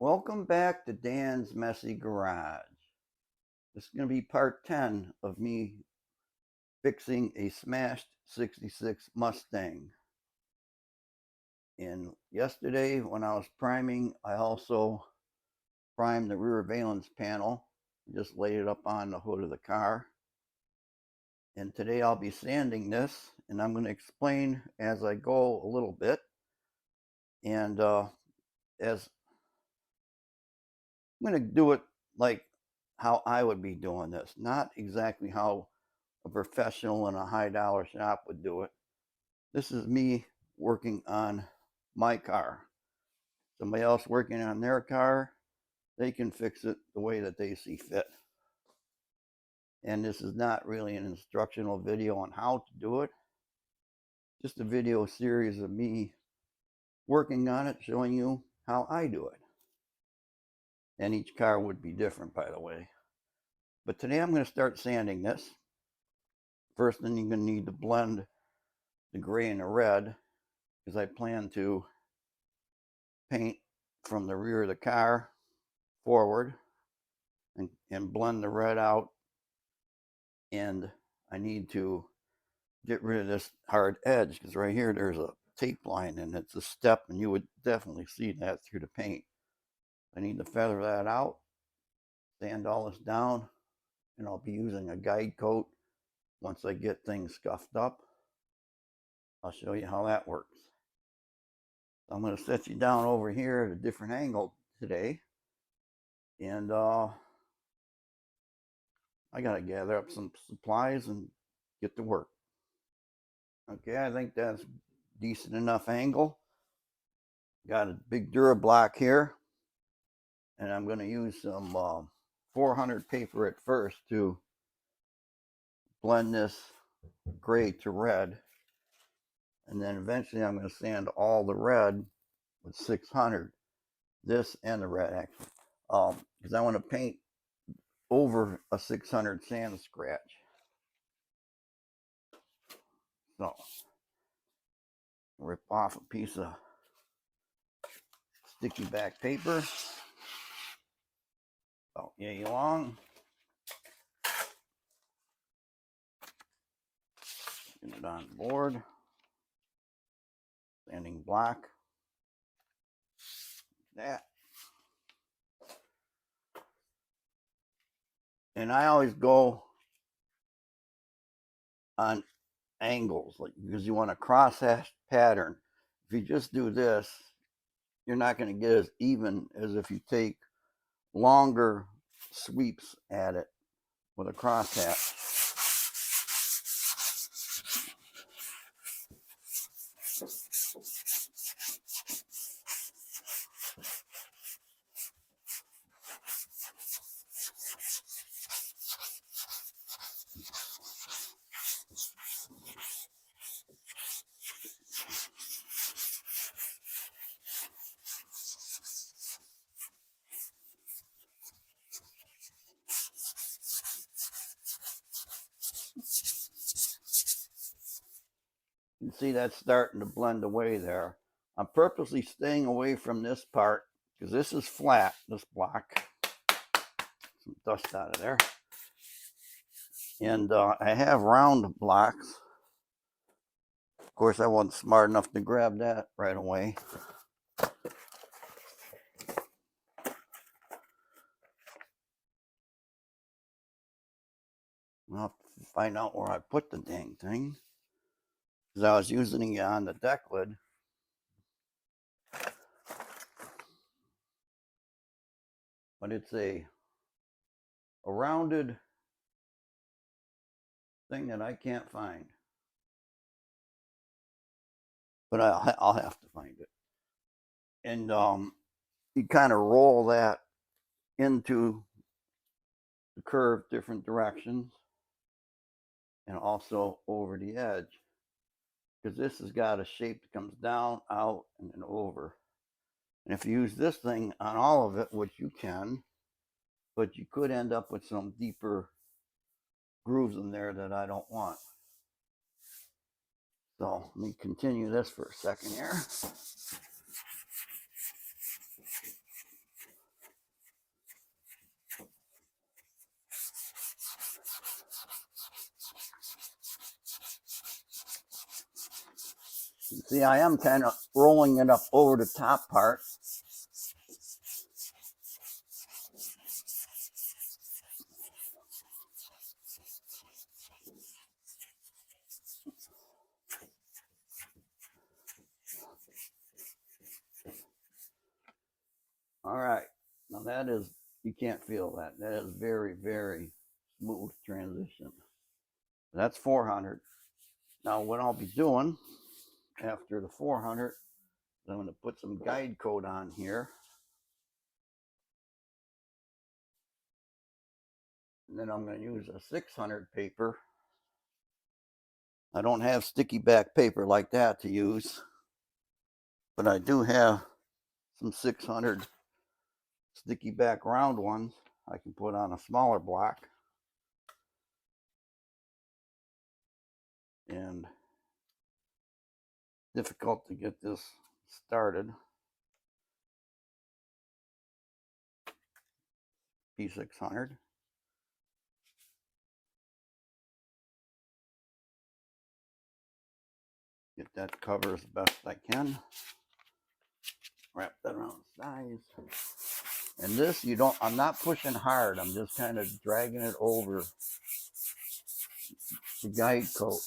Welcome back to Dan's Messy Garage. This is going to be part 10 of me fixing a smashed 66 Mustang. And yesterday when I was priming, I also primed the rear valence panel. Just laid it up on the hood of the car. And today I'll be sanding this, and I'm going to explain as I go a little bit. And as I'm going to do it like how I would be doing this, not exactly how a professional in a high dollar shop would do it. This is me working on my car. Somebody else working on their car, they can fix it the way that they see fit. And this is not really an instructional video on how to do it, just a video series of me working on it, showing you how I do it. And each car would be different, by the way. But today I'm going to start sanding this. First thing you're going to need to blend the gray and the red, because I plan to paint from the rear of the car forward and blend the red out. And I need to get rid of this hard edge, because right here there's a tape line and it's a step, and you would definitely see that through the paint. I need to feather that out, sand all this down, and I'll be using a guide coat once I get things scuffed up. I'll show you how that works. I'm going to set you down over here at a different angle today, and I got to gather up some supplies and get to work. Okay, I think that's decent enough angle. Got a big Durablock here, and I'm going to use some 400 paper at first to blend this gray to red, and then eventually I'm going to sand all the red with 600, this and the red actually, because I want to paint over a 600 sand scratch. So rip off a piece of sticky back paper about yay long. Get it on board. Sanding block. That. And I always go on angles, like, because you want a crosshatch pattern. If you just do this, you're not going to get as even as if you take longer sweeps at it with a crosshatch. You can see that's starting to blend away there. I'm purposely staying away from this part because this is flat, this block. Some dust out of there. And I have round blocks. Of course, I wasn't smart enough to grab that right away. I'll have to find out where I put the dang thing, because I was using it on the deck lid. But it's a rounded thing that I can't find. But I'll have to find it. And you kind of roll that into the curve different directions, and also over the edge, because this has got a shape that comes down, out, and then over. And if you use this thing on all of it, which you can, but you could end up with some deeper grooves in there that I don't want. So let me continue this for a second here. See, I am kind of rolling it up over the top part. All right, now that is, you can't feel that. That is very, very smooth transition. That's 400. Now what I'll be doing after the 400, I'm going to put some guide coat on here. And then I'm going to use a 600 paper. I don't have sticky back paper like that to use, but I do have some 600 sticky back round ones I can put on a smaller block. And difficult to get this started. P600. Get that cover as best I can. Wrap that around the sides. And this, I'm not pushing hard. I'm just kind of dragging it over the guide coat.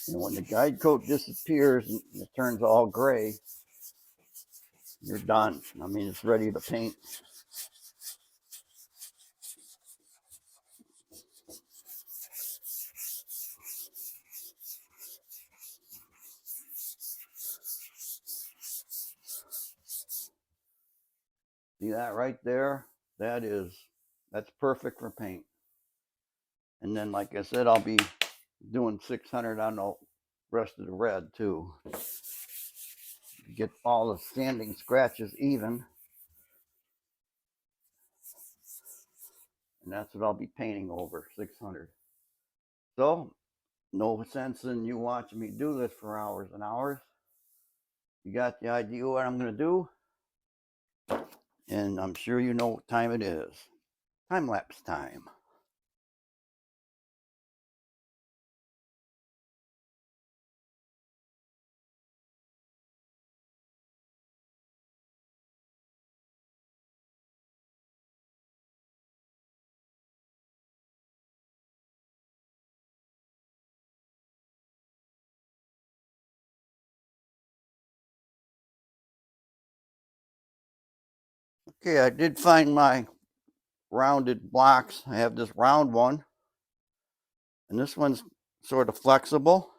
And when the guide coat disappears and it turns all gray, you're done. I mean, it's ready to paint. See that right there? That's perfect for paint. And then, like I said, I'll be doing 600 on the rest of the red too. Get all the standing scratches even. And that's what I'll be painting over, 600. So, no sense in you watching me do this for hours and hours. You got the idea what I'm going to do? And I'm sure you know what time it is. Time-lapse time. Okay, I did find my rounded blocks. I have this round one, and this one's sort of flexible.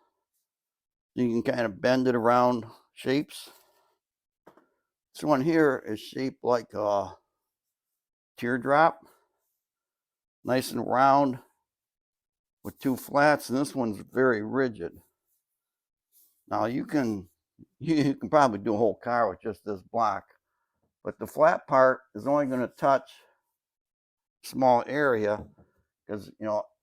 You can kind of bend it around shapes. This one here is shaped like a teardrop, nice and round with two flats, and this one's very rigid. Now you can probably do a whole car with just this block, but the flat part is only going to touch a small area because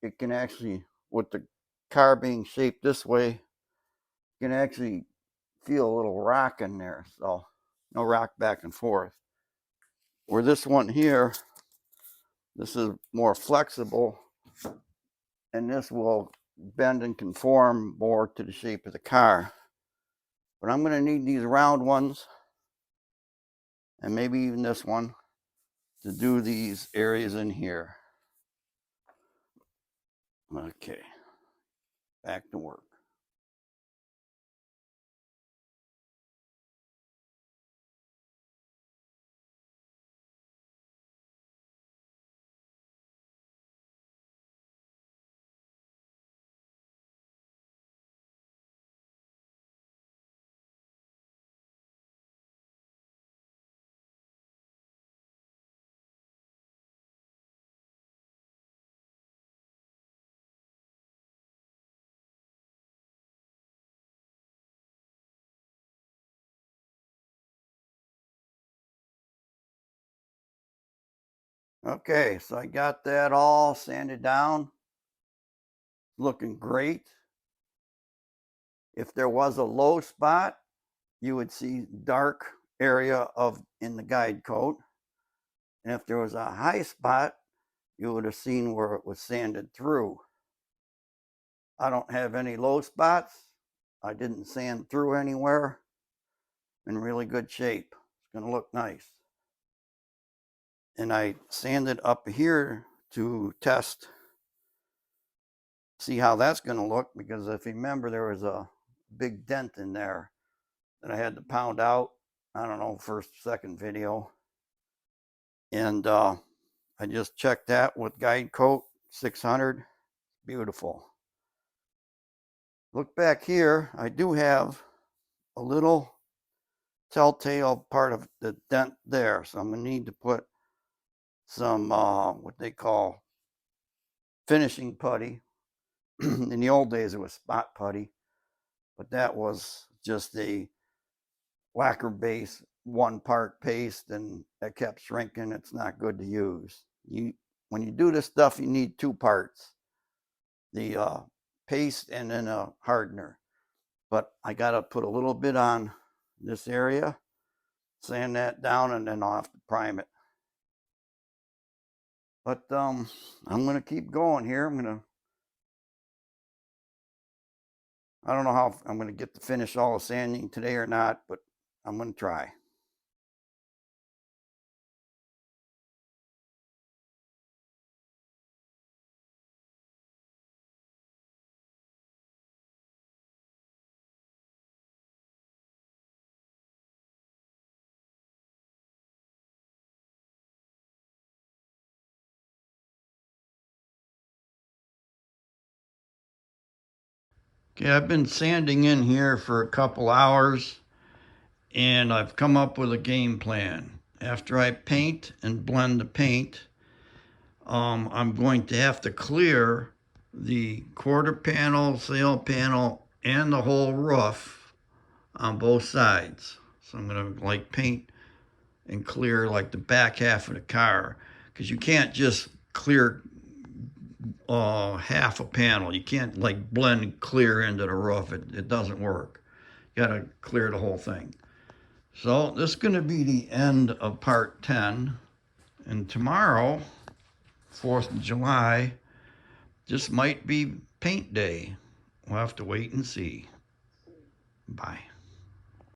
it can actually, with the car being shaped this way, you can actually feel a little rock in there, so no rock back and forth. Where this one here, this is more flexible, and this will bend and conform more to the shape of the car. But I'm going to need these round ones, and maybe even this one, to do these areas in here. Okay, back to work. Okay, so I got that all sanded down, looking great. If there was a low spot, you would see dark area in the guide coat. And if there was a high spot, you would have seen where it was sanded through. I don't have any low spots. I didn't sand through anywhere. In really good shape. It's going to look nice. And I sanded up here to test, see how that's going to look, because if you remember, there was a big dent in there that I had to pound out. I don't know, first, second video. And I just checked that with guide coat 600. Beautiful. Look back here. I do have a little telltale part of the dent there, so I'm going to need to put some what they call finishing putty. In the old days, it was spot putty, but that was just a lacquer base, one part paste, and that kept shrinking. It's not good to use. When you do this stuff, you need two parts, the paste and then a hardener. But I got to put a little bit on this area, sand that down, and then I'll have to prime it. But I'm going to keep going here. I don't know how I'm going to get to finish all the sanding today or not, but I'm going to try. Okay, I've been sanding in here for a couple hours, and I've come up with a game plan. After I paint and blend the paint, I'm going to have to clear the quarter panel, sail panel, and the whole roof on both sides. So I'm going to like paint and clear like the back half of the car, because you can't just clear half a panel. You can't like blend clear into the roof. It doesn't work. You gotta clear the whole thing. So this is going to be the end of part 10. And tomorrow, 4th of July, just might be paint day. We'll have to wait and see. Bye.